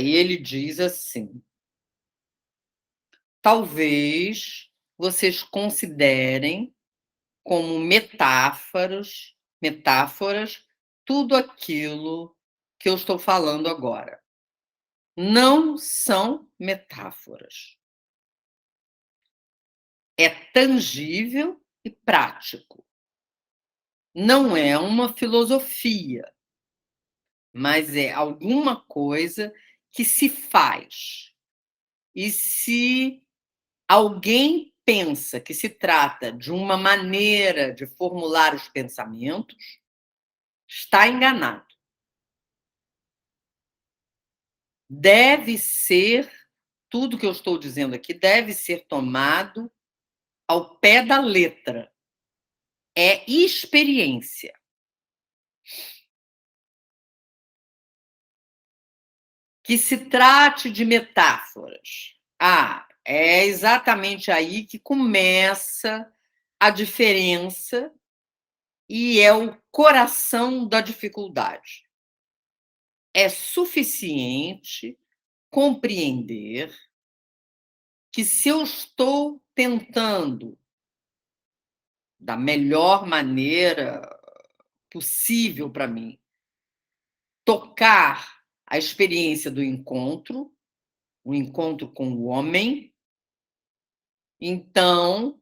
Aí ele diz assim: talvez vocês considerem como metáforas, tudo aquilo que eu estou falando agora. Não são metáforas. É tangível e prático. Não é uma filosofia, mas é alguma coisa que se faz. E se alguém pensa que se trata de uma maneira de formular os pensamentos, está enganado. Deve ser, tudo que eu estou dizendo aqui, deve ser tomado ao pé da letra. É experiência. Que se trate de metáforas. É exatamente aí que começa a diferença e é o coração da dificuldade. É suficiente compreender que se eu estou tentando, da melhor maneira possível para mim, tocar a experiência do encontro, o encontro com o homem, então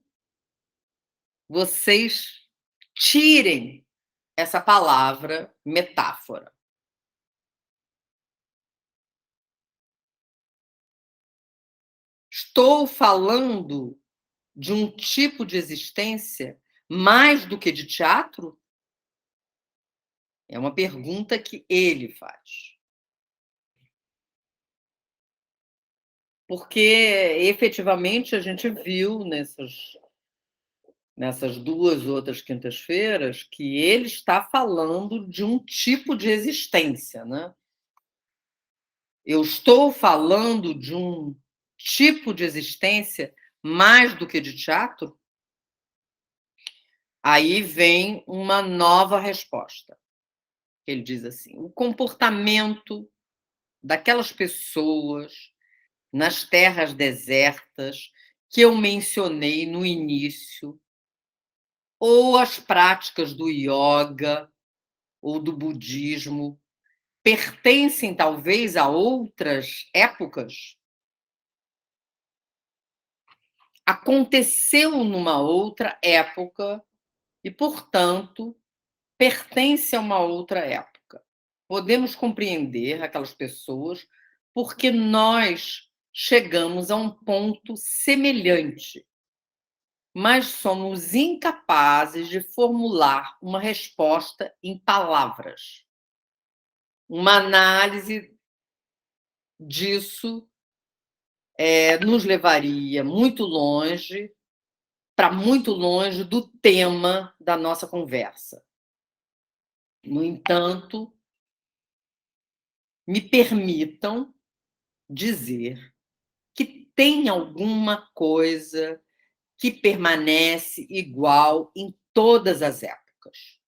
vocês tirem essa palavra metáfora. Estou falando de um tipo de existência mais do que de teatro? É uma pergunta que ele faz. Porque, efetivamente, a gente viu nessas duas outras quintas-feiras que ele está falando de um tipo de existência, né? Eu estou falando de um tipo de existência mais do que de teatro? Aí vem uma nova resposta. Ele diz assim: o comportamento daquelas pessoas nas terras desertas que eu mencionei no início, ou as práticas do yoga ou do budismo, pertencem talvez a outras épocas? Aconteceu numa outra época e, portanto, pertence a uma outra época. Podemos compreender aquelas pessoas porque nós chegamos a um ponto semelhante, mas somos incapazes de formular uma resposta em palavras. Uma análise disso nos levaria muito longe, para muito longe do tema da nossa conversa. No entanto, me permitam dizer que tem alguma coisa que permanece igual em todas as épocas,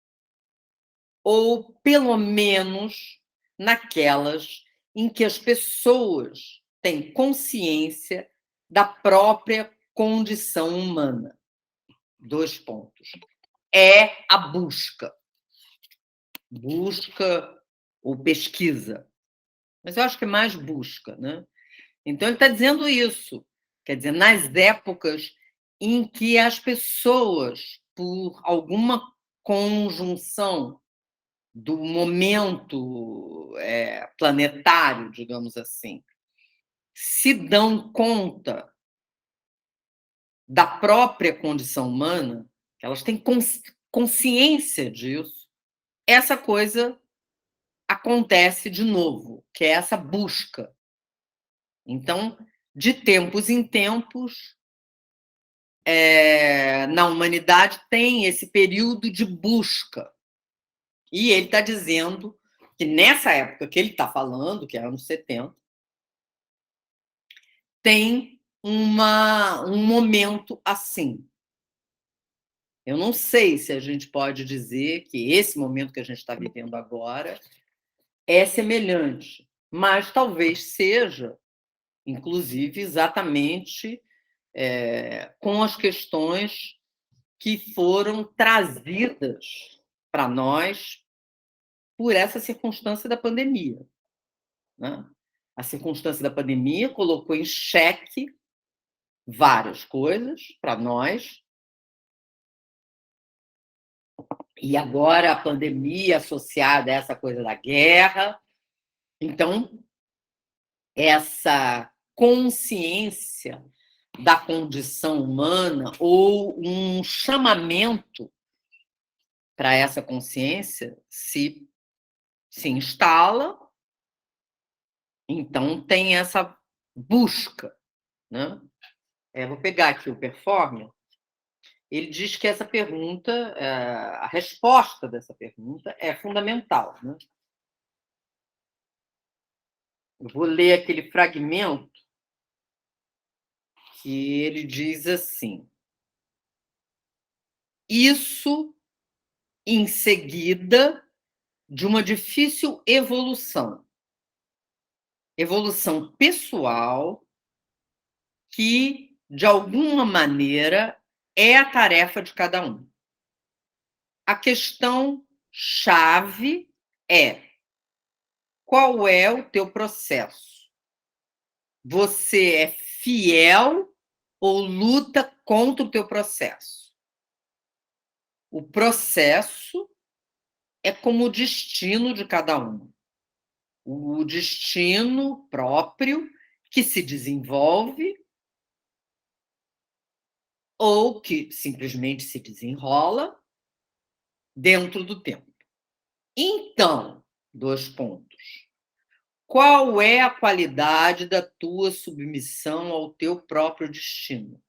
ou pelo menos naquelas em que as pessoas têm consciência da própria condição humana. 2 pontos. É a busca ou pesquisa, mas eu acho que é mais busca, né? Então, ele está dizendo isso. Quer dizer, nas épocas em que as pessoas, por alguma conjunção do momento planetário, digamos assim, se dão conta da própria condição humana, elas têm consciência disso, essa coisa acontece de novo, que é essa busca. Então, de tempos em tempos, na humanidade tem esse período de busca. E ele está dizendo que nessa época que ele está falando, que é anos 70, tem um momento assim. Eu não sei se a gente pode dizer que esse momento que a gente está vivendo agora é semelhante, mas talvez seja, inclusive, exatamente com as questões que foram trazidas para nós por essa circunstância da pandemia, né? A circunstância da pandemia colocou em xeque várias coisas para nós, e agora a pandemia associada a essa coisa da guerra. Então, essa consciência da condição humana, ou um chamamento para essa consciência, se instala. Então, tem essa busca, né? Vou pegar aqui o Performer. Ele diz que essa pergunta, a resposta dessa pergunta é fundamental, né? Eu vou ler aquele fragmento que ele diz assim: isso em seguida de uma difícil evolução pessoal, que, de alguma maneira, é a tarefa de cada um. A questão chave é: qual é o teu processo? Você é fiel ou luta contra o teu processo? O processo é como o destino de cada um. O destino próprio que se desenvolve ou que simplesmente se desenrola dentro do tempo. Então, 2 pontos. Qual é a qualidade da tua submissão ao teu próprio destino?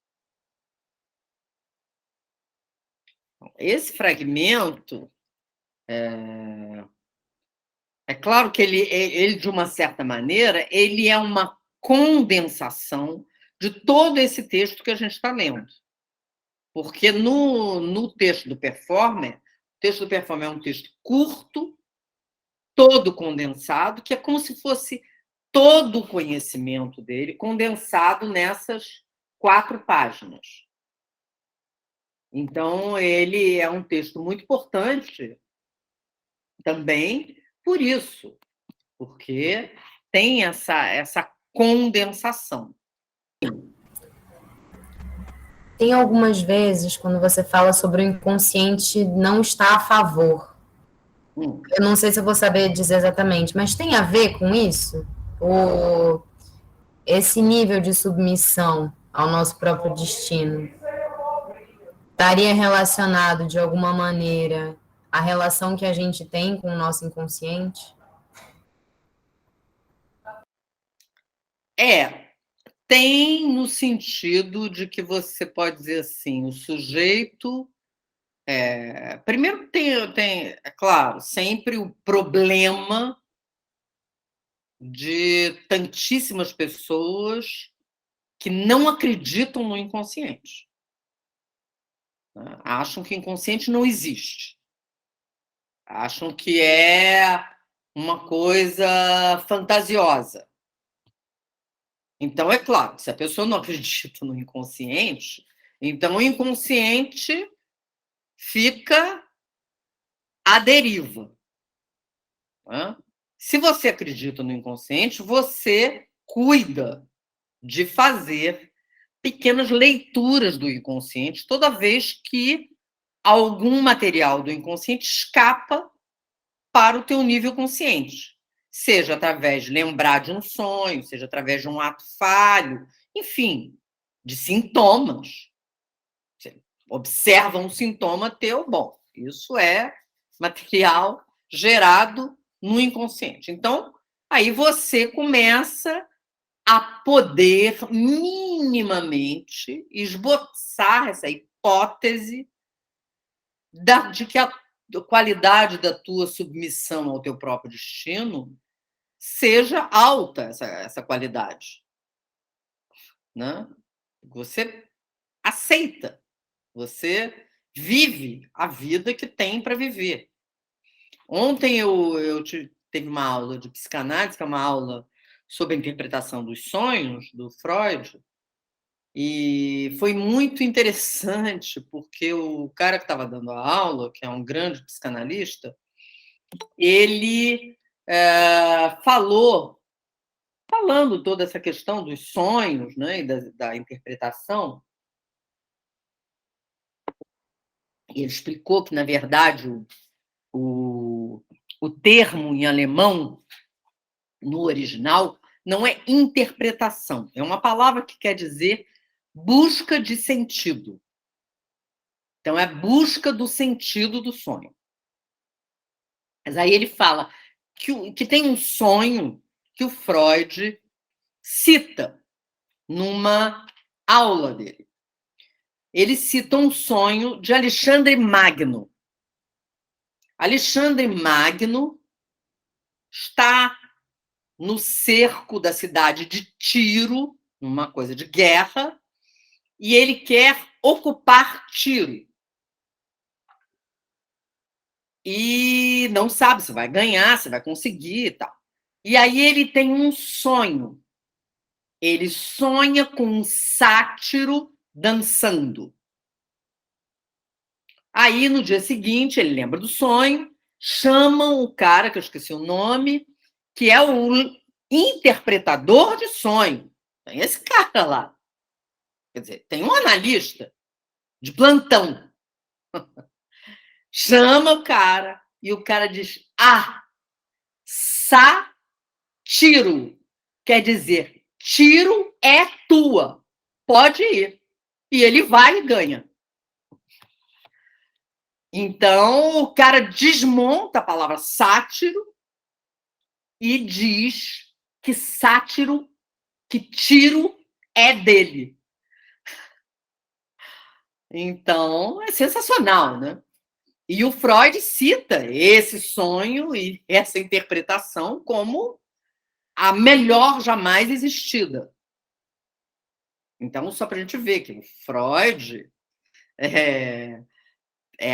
Esse fragmento, é claro que ele, de uma certa maneira, ele é uma condensação de todo esse texto que a gente está lendo. Porque no texto do Performer, o texto do Performer é um texto curto, todo condensado, que é como se fosse todo o conhecimento dele condensado nessas 4 páginas. Então, ele é um texto muito importante também por isso, porque tem essa condensação. Tem algumas vezes, quando você fala sobre o inconsciente não estar a favor. Eu não sei se eu vou saber dizer exatamente, mas tem a ver com isso? Esse nível de submissão ao nosso próprio destino estaria relacionado, de alguma maneira, à relação que a gente tem com o nosso inconsciente? Tem no sentido de que você pode dizer assim, o sujeito... primeiro tem, é claro, sempre o problema de tantíssimas pessoas que não acreditam no inconsciente, né? Acham que o inconsciente não existe. Acham que é uma coisa fantasiosa. Então, é claro, se a pessoa não acredita no inconsciente, então o inconsciente fica à deriva, né? Se você acredita no inconsciente, você cuida de fazer pequenas leituras do inconsciente toda vez que algum material do inconsciente escapa para o teu nível consciente. Seja através de lembrar de um sonho, seja através de um ato falho, enfim, de sintomas. Você observa um sintoma teu, bom, isso é material gerado no inconsciente. Então, aí você começa a poder minimamente esboçar essa hipótese de que a qualidade da tua submissão ao teu próprio destino seja alta, essa qualidade, né? Você aceita, você vive a vida que tem para viver. Ontem eu teve uma aula de psicanálise, que é uma aula sobre a interpretação dos sonhos, do Freud, e foi muito interessante, porque o cara que estava dando a aula, que é um grande psicanalista, ele falando toda essa questão dos sonhos, né, e da interpretação, e ele explicou que, na verdade, o termo em alemão, no original, não é interpretação, é uma palavra que quer dizer busca de sentido. Então, é busca do sentido do sonho. Mas aí ele fala que tem um sonho que o Freud cita numa aula dele. Ele cita um sonho de Alexandre Magno. Alexandre Magno está no cerco da cidade de Tiro, uma coisa de guerra, e ele quer ocupar Tiro. E não sabe se vai ganhar, se vai conseguir e tal. E aí ele tem um sonho. Ele sonha com um sátiro dançando. Aí, no dia seguinte, ele lembra do sonho, chamam o cara, que eu esqueci o nome, que é o interpretador de sonho. Tem esse cara lá. Quer dizer, tem um analista de plantão. Chama o cara e o cara diz: sátiro. Quer dizer, tiro é tua. Pode ir. E ele vai e ganha. Então, o cara desmonta a palavra sátiro e diz que sátiro, que tiro é dele. Então, é sensacional, né? E o Freud cita esse sonho e essa interpretação como a melhor jamais existida. Então, só para a gente ver que o Freud é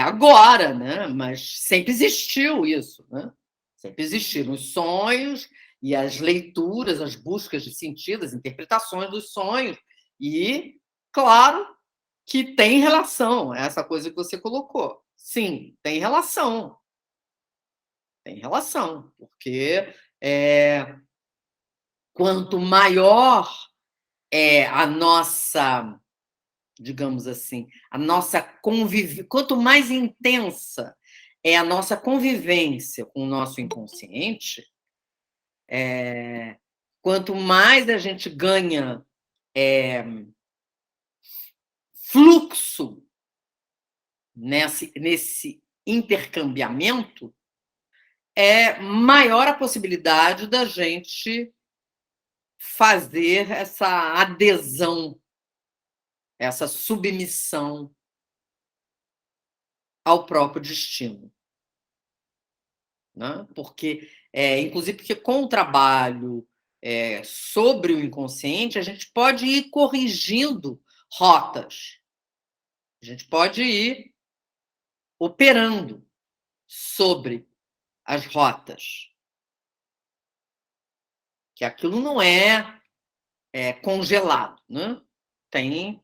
agora, né? Mas sempre existiu isso, né? Sempre existiram os sonhos e as leituras, as buscas de sentido, as interpretações dos sonhos. E, claro, que tem relação, essa coisa que você colocou. Sim, tem relação. Tem relação, porque quanto maior é a nossa, digamos assim, a nossa convivência, quanto mais intensa é a nossa convivência com o nosso inconsciente, quanto mais a gente ganha fluxo nesse intercambiamento, é maior a possibilidade da gente fazer essa adesão, essa submissão ao próprio destino. Né? Porque, inclusive, porque com o trabalho sobre o inconsciente, a gente pode ir corrigindo rotas. A gente pode ir operando sobre as rotas. Que aquilo não é congelado, né? Tem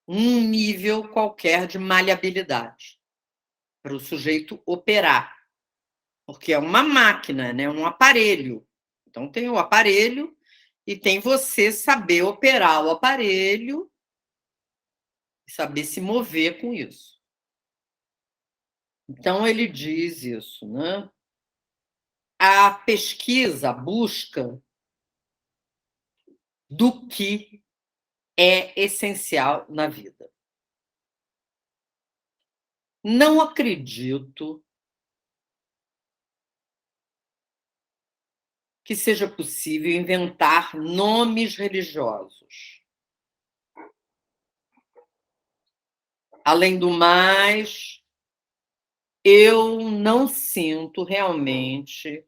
um nível qualquer de maleabilidade para o sujeito operar. Porque é uma máquina, né? Um aparelho. Então, tem o aparelho e tem você saber operar o aparelho e saber se mover com isso. Então, ele diz isso, né? A pesquisa, a busca do que é essencial na vida. Não acredito que seja possível inventar nomes religiosos. Além do mais, eu não sinto realmente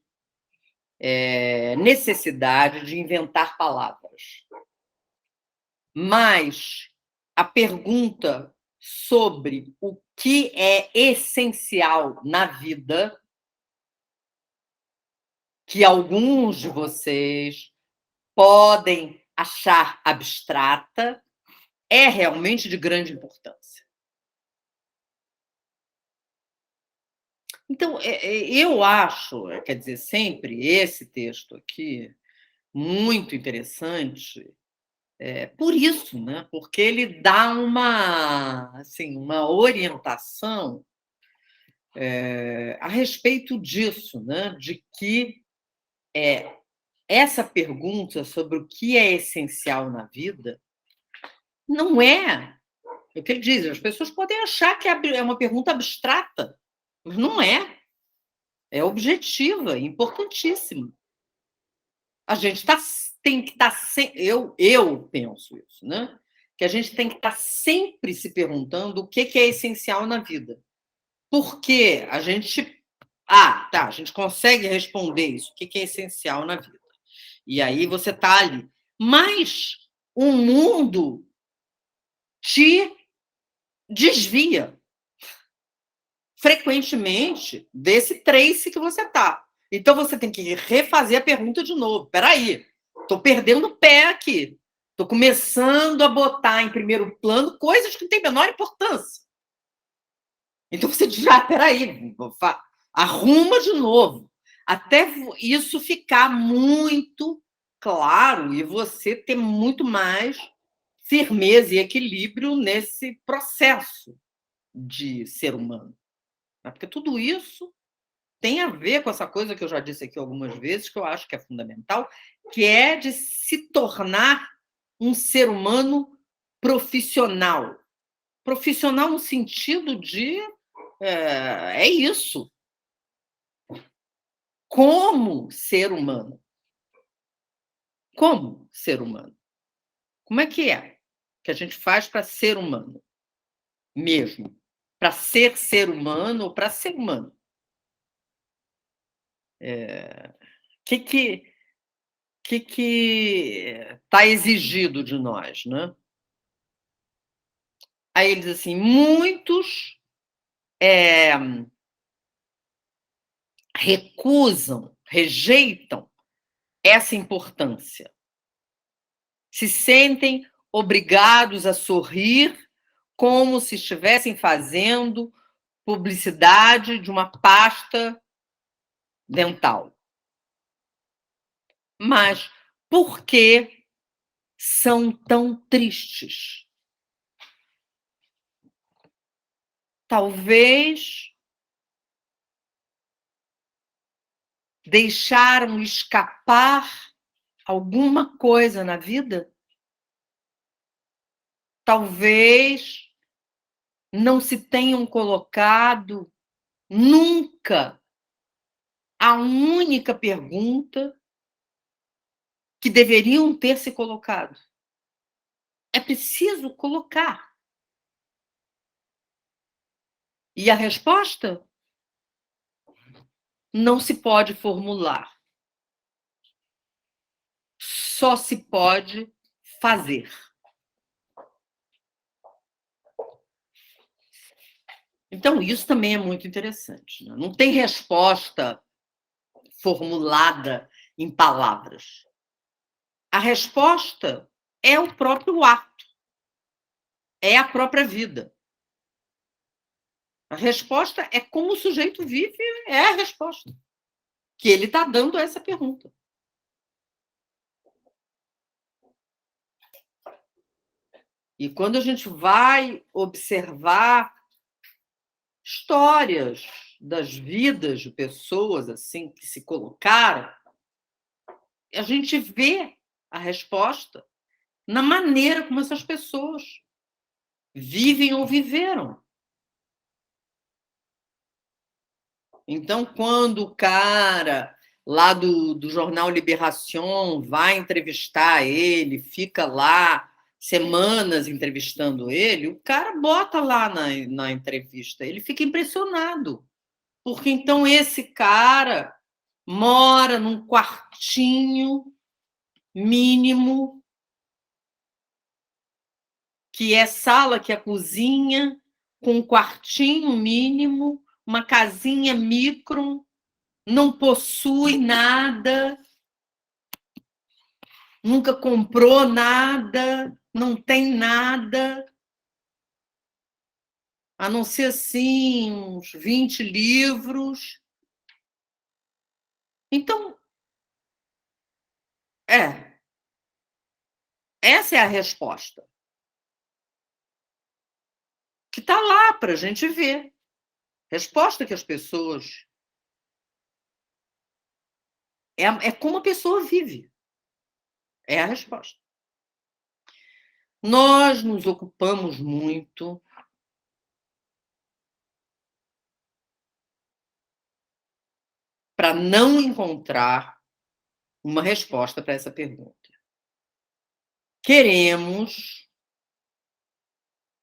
necessidade de inventar palavras. Mas a pergunta sobre o que é essencial na vida que alguns de vocês podem achar abstrata, é realmente de grande importância. Então, eu acho, quer dizer, sempre esse texto aqui, muito interessante, por isso, né? Porque ele dá assim, uma orientação a respeito disso, né? De que essa pergunta sobre o que é essencial na vida não é o que ele diz. As pessoas podem achar que é uma pergunta abstrata, mas não é. É objetiva, importantíssima. A gente tem que estar sempre. Eu penso isso, né? Que a gente tem que estar sempre se perguntando o que é essencial na vida. Porque a gente. Ah, tá, a gente consegue responder isso. O que é essencial na vida? E aí você está ali. Mas o mundo te desvia frequentemente desse trace que você está. Então você tem que refazer a pergunta de novo. Peraí, estou perdendo o pé aqui. Estou começando a botar em primeiro plano coisas que não têm a menor importância. Então você diz, peraí, arruma de novo. Até isso ficar muito claro e você ter muito mais firmeza e equilíbrio nesse processo de ser humano. Porque tudo isso tem a ver com essa coisa que eu já disse aqui algumas vezes, que eu acho que é fundamental, que é de se tornar um ser humano profissional. Profissional no sentido de é isso. Como ser humano. Como ser humano. Como é que a gente faz para ser humano mesmo? Para ser humano ou para ser humano? Que está exigido de nós, né? Aí ele diz assim, muitos recusam, rejeitam essa importância. Se sentem obrigados a sorrir como se estivessem fazendo publicidade de uma pasta dental. Mas por que são tão tristes? Talvez deixaram escapar alguma coisa na vida? Talvez não se tenham colocado nunca a única pergunta que deveriam ter se colocado. É preciso colocar. E a resposta não se pode formular. Só se pode fazer. Então, isso também é muito interessante. Né? Não tem resposta formulada em palavras. A resposta é o próprio ato, é a própria vida. A resposta é como o sujeito vive, é a resposta que ele está dando a essa pergunta. E quando a gente vai observar histórias das vidas de pessoas assim que se colocaram, a gente vê a resposta na maneira como essas pessoas vivem ou viveram. Então, quando o cara lá do jornal Libération vai entrevistar ele, fica lá semanas entrevistando ele, o cara bota lá na entrevista, ele fica impressionado, porque então esse cara mora num quartinho mínimo, que é sala, que é cozinha, com um quartinho mínimo, uma casinha micro, não possui nada, nunca comprou nada, não tem nada, a não ser, assim, uns 20 livros. Então, essa é a resposta. Que está lá para a gente ver. Resposta que as pessoas... É como a pessoa vive. É a resposta. Nós nos ocupamos muito para não encontrar uma resposta para essa pergunta. Queremos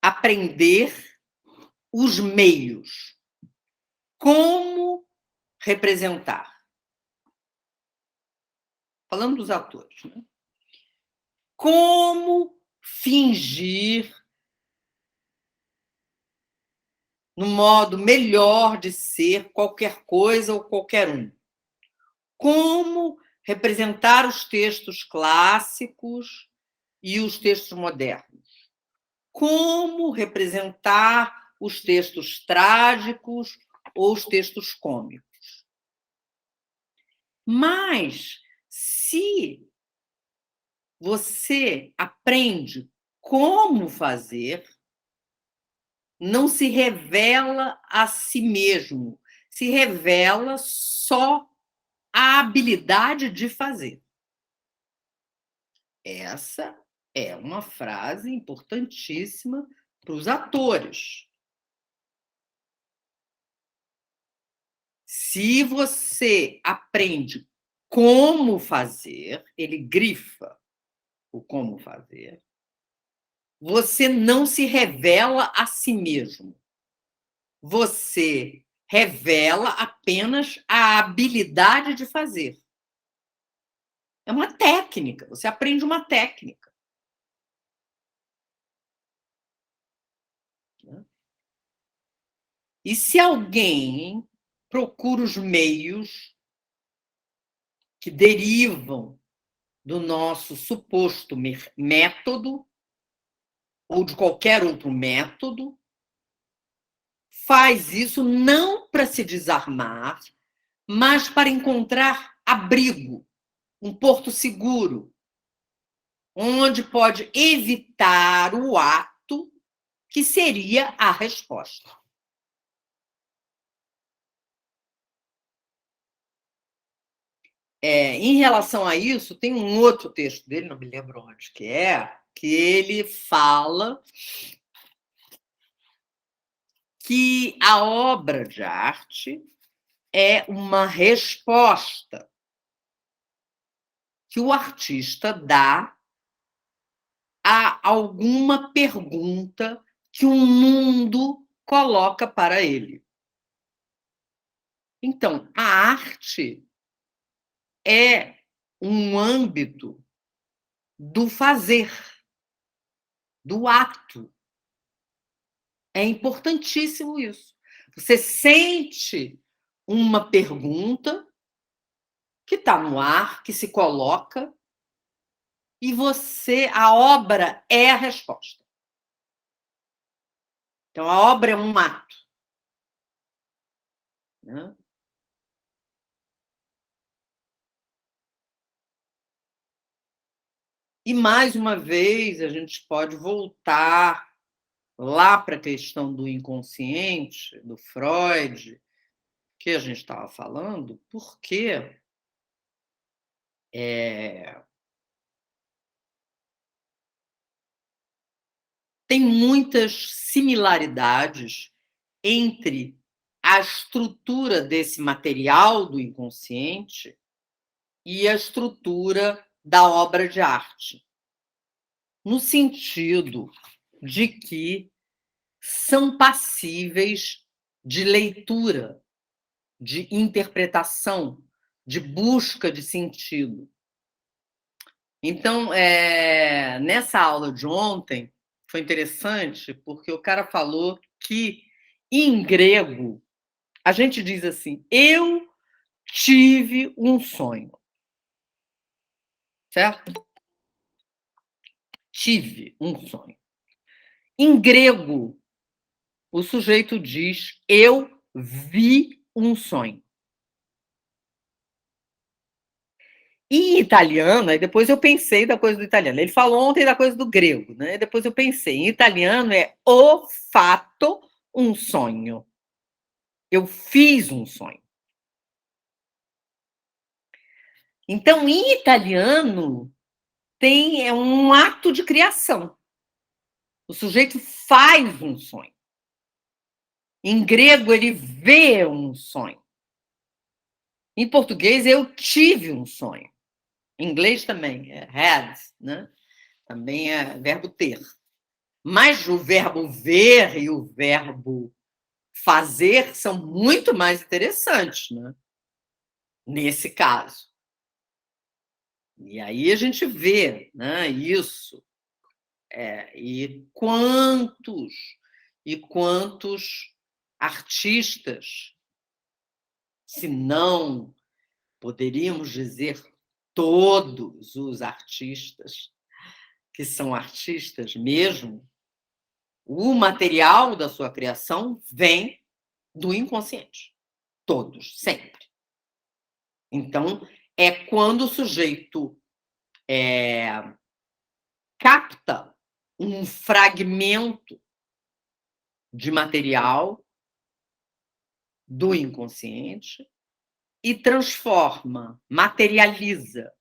aprender os meios. Como representar. Falando dos atores, né? Como fingir no modo melhor de ser qualquer coisa ou qualquer um. Como representar os textos clássicos e os textos modernos. Como representar os textos trágicos ou os textos cômicos. Mas, se você aprende como fazer, não se revela a si mesmo, se revela só a habilidade de fazer. Essa é uma frase importantíssima para os atores. Se você aprende como fazer, ele grifa o como fazer, você não se revela a si mesmo. Você revela apenas a habilidade de fazer. É uma técnica, você aprende uma técnica. E se alguém procura os meios que derivam do nosso suposto método, ou de qualquer outro método, faz isso não para se desarmar, mas para encontrar abrigo, um porto seguro, onde pode evitar o ato que seria a resposta. Em relação a isso, tem um outro texto dele, não me lembro onde que ele fala que a obra de arte é uma resposta que o artista dá a alguma pergunta que o mundo coloca para ele. Então, a arte é um âmbito do fazer, do ato. É importantíssimo isso. Você sente uma pergunta que está no ar, que se coloca, e a obra é a resposta. Então, a obra é um ato. Né? E, mais uma vez, a gente pode voltar lá para a questão do inconsciente, do Freud, que a gente estava falando, porque tem muitas similaridades entre a estrutura desse material do inconsciente e a estrutura da obra de arte, no sentido de que são passíveis de leitura, de interpretação, de busca de sentido. Então, nessa aula de ontem, foi interessante, porque o cara falou que, em grego, a gente diz assim, eu tive um sonho. Certo? Tive um sonho. Em grego, o sujeito diz: eu vi um sonho. Em italiano, aí depois eu pensei da coisa do italiano. Ele falou ontem da coisa do grego, né? Depois eu pensei. Em italiano é o fatto um sonho. Eu fiz um sonho. Então, em italiano, é um ato de criação. O sujeito faz um sonho. Em grego, ele vê um sonho. Em português, eu tive um sonho. Em inglês também, é had, né? Também é verbo ter. Mas o verbo ver e o verbo fazer são muito mais interessantes, né? Nesse caso. E aí a gente vê, né, isso. E quantos artistas, se não poderíamos dizer todos os artistas, que são artistas mesmo, o material da sua criação vem do inconsciente. Todos, sempre. Então, é quando o sujeito capta um fragmento de material do inconsciente e transforma, materializa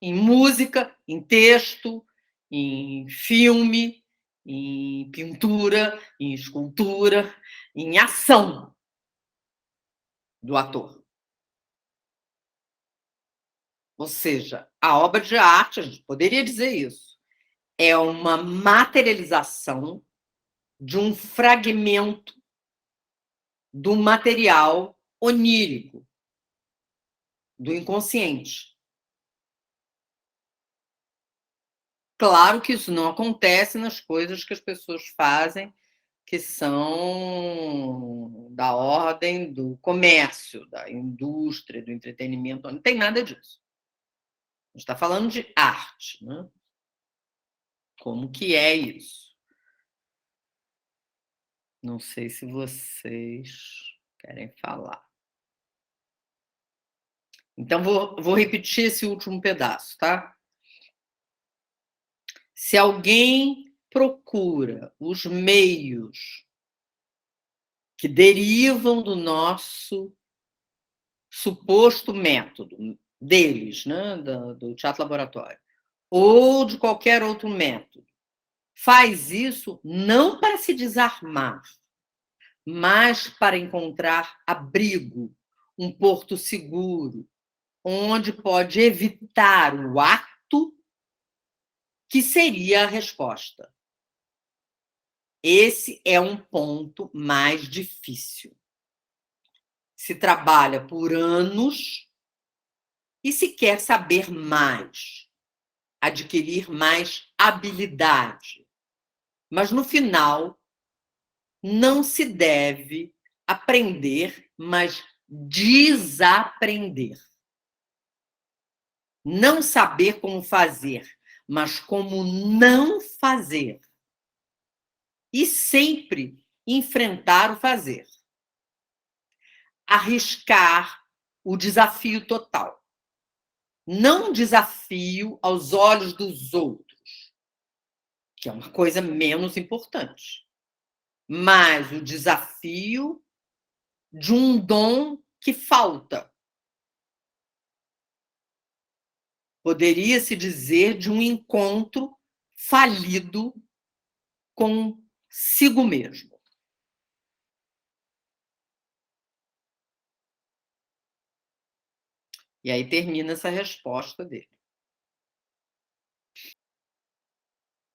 em música, em texto, em filme, em pintura, em escultura, em ação do ator. Ou seja, a obra de arte, a gente poderia dizer isso, é uma materialização de um fragmento do material onírico, do inconsciente. Claro que isso não acontece nas coisas que as pessoas fazem, que são da ordem do comércio, da indústria, do entretenimento, não tem nada disso. A gente está falando de arte, né? Como que é isso? Não sei se vocês querem falar. Então, vou repetir esse último pedaço, tá? Se alguém procura os meios que derivam do nosso suposto método deles, né, do teatro laboratório, ou de qualquer outro método, faz isso não para se desarmar, mas para encontrar abrigo, um porto seguro, onde pode evitar o ato que seria a resposta. Esse é um ponto mais difícil. Se trabalha por anos e se quer saber mais, adquirir mais habilidade. Mas, no final, não se deve aprender, mas desaprender. Não saber como fazer, mas como não fazer. E sempre enfrentar o fazer. Arriscar o desafio total. Não desafio aos olhos dos outros, que é uma coisa menos importante, mas o desafio de um dom que falta. Poderia-se dizer de um encontro falido consigo mesmo. E aí termina essa resposta dele.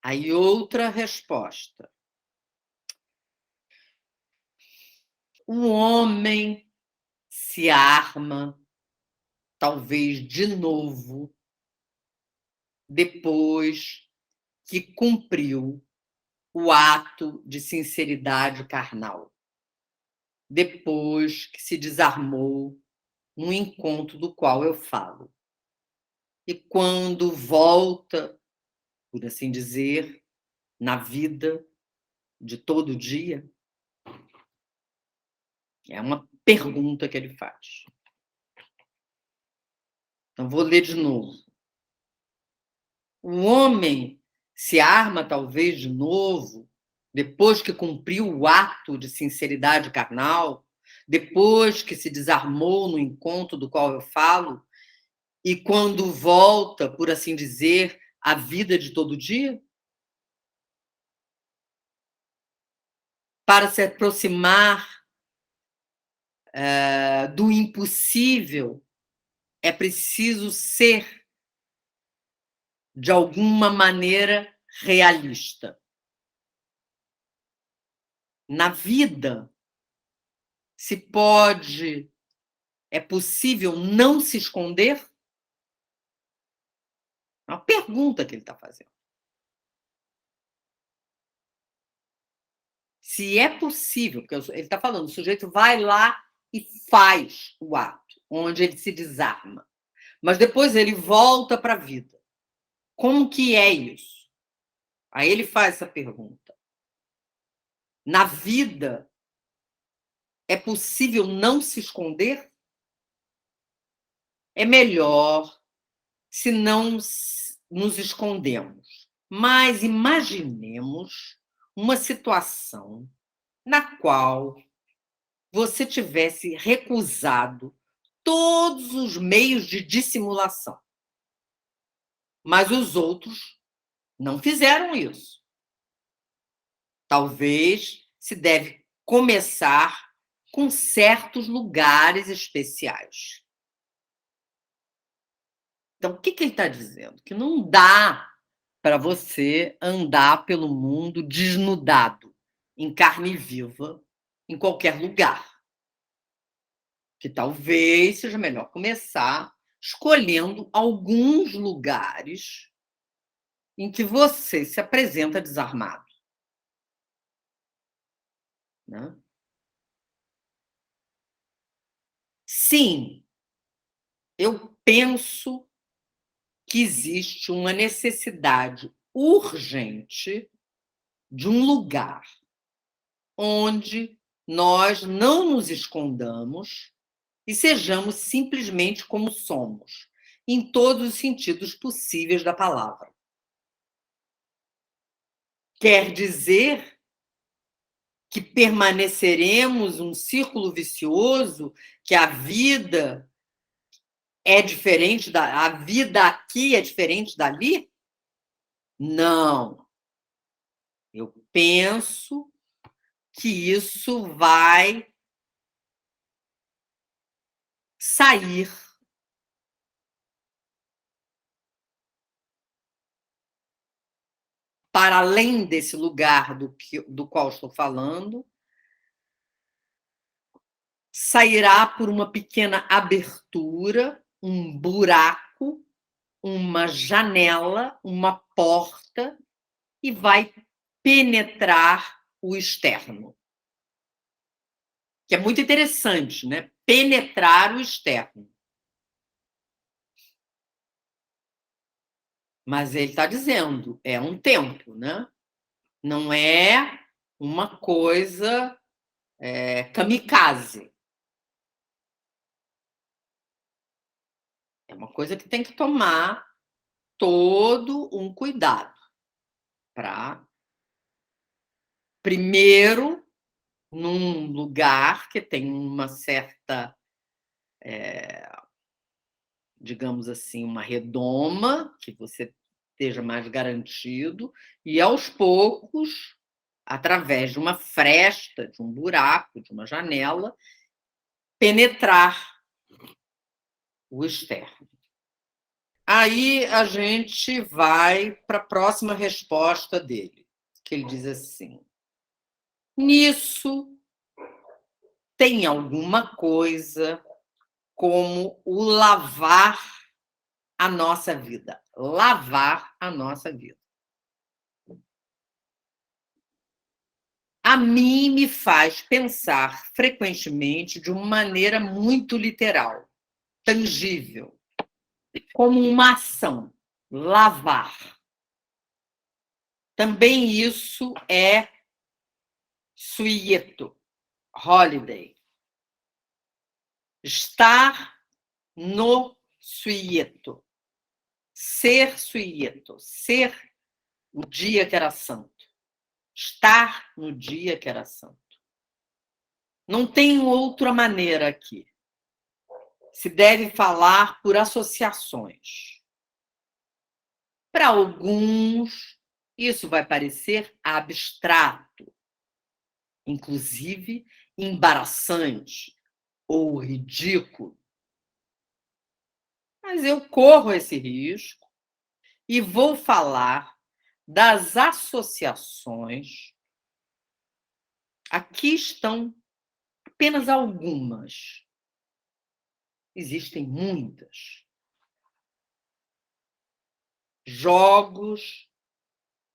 Aí outra resposta. O homem se arma, talvez de novo, depois que cumpriu o ato de sinceridade carnal. Depois que se desarmou no encontro do qual eu falo. E quando volta, por assim dizer, na vida de todo dia, é uma pergunta que ele faz. Então, vou ler de novo. O homem se arma, talvez, de novo, depois que cumpriu o ato de sinceridade carnal, depois que se desarmou no encontro do qual eu falo, e quando volta, por assim dizer, à vida de todo dia? Para se aproximar do impossível, é preciso ser, de alguma maneira, realista. Na vida, é possível não se esconder? É uma pergunta que ele está fazendo. Se é possível, porque ele está falando, o sujeito vai lá e faz o ato, onde ele se desarma. Mas depois ele volta para a vida. Como que é isso? Aí ele faz essa pergunta. Na vida, é possível não se esconder? É melhor se não nos escondemos. Mas imaginemos uma situação na qual você tivesse recusado todos os meios de dissimulação. Mas os outros não fizeram isso. Talvez se deve começar com certos lugares especiais. Então, o que ele está dizendo? Que não dá para você andar pelo mundo desnudado, em carne viva, em qualquer lugar. Que talvez seja melhor começar escolhendo alguns lugares em que você se apresenta desarmado. Né? Sim, eu penso que existe uma necessidade urgente de um lugar onde nós não nos escondamos e sejamos simplesmente como somos, em todos os sentidos possíveis da palavra. Quer dizer que permaneceremos um círculo vicioso, que a vida é diferente a vida aqui é diferente dali? Não. Eu penso que isso vai sair para além desse lugar do qual estou falando, sairá por uma pequena abertura, um buraco, uma janela, uma porta, e vai penetrar o externo. Que é muito interessante, né? Penetrar o externo. Mas ele está dizendo, é um tempo, né? Não é uma coisa kamikaze. É uma coisa que tem que tomar todo um cuidado para, primeiro, num lugar que tem uma certa, digamos assim, uma redoma, que você esteja mais garantido, e aos poucos, através de uma fresta, de um buraco, de uma janela, penetrar o externo. Aí a gente vai para a próxima resposta dele, que ele diz assim: nisso tem alguma coisa como o lavar a nossa vida. Lavar a nossa vida. A mim me faz pensar frequentemente de uma maneira muito literal. tangível, como uma ação, lavar. Também isso é suieto, holiday. Estar no suieto. Ser suieto. Ser o dia que era santo. Estar no dia que era santo. Não tem outra maneira aqui. Se deve falar por associações. Para alguns, isso vai parecer abstrato, inclusive embaraçante ou ridículo. Mas eu corro esse risco e vou falar das associações. Aqui estão apenas algumas. Existem muitas. Jogos,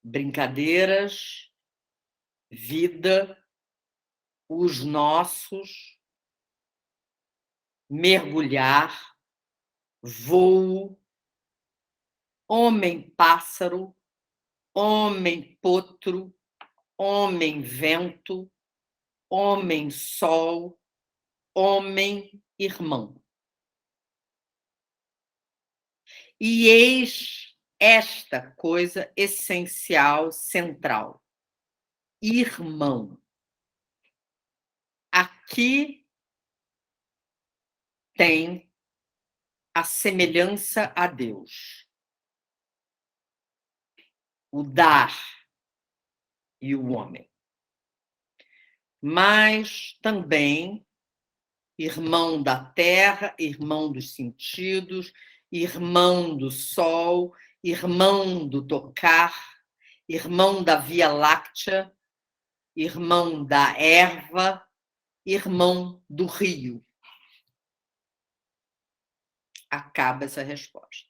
brincadeiras, vida, os nossos, mergulhar, voo, homem-pássaro, homem-potro, homem-vento, homem-sol, homem-irmão. E eis esta coisa essencial, central. Irmão. Aqui tem a semelhança a Deus. O dar e o homem. Mas também irmão da terra, irmão dos sentidos, irmão do sol, irmão do tocar, irmão da Via Láctea, irmão da erva, irmão do rio. Acaba essa resposta.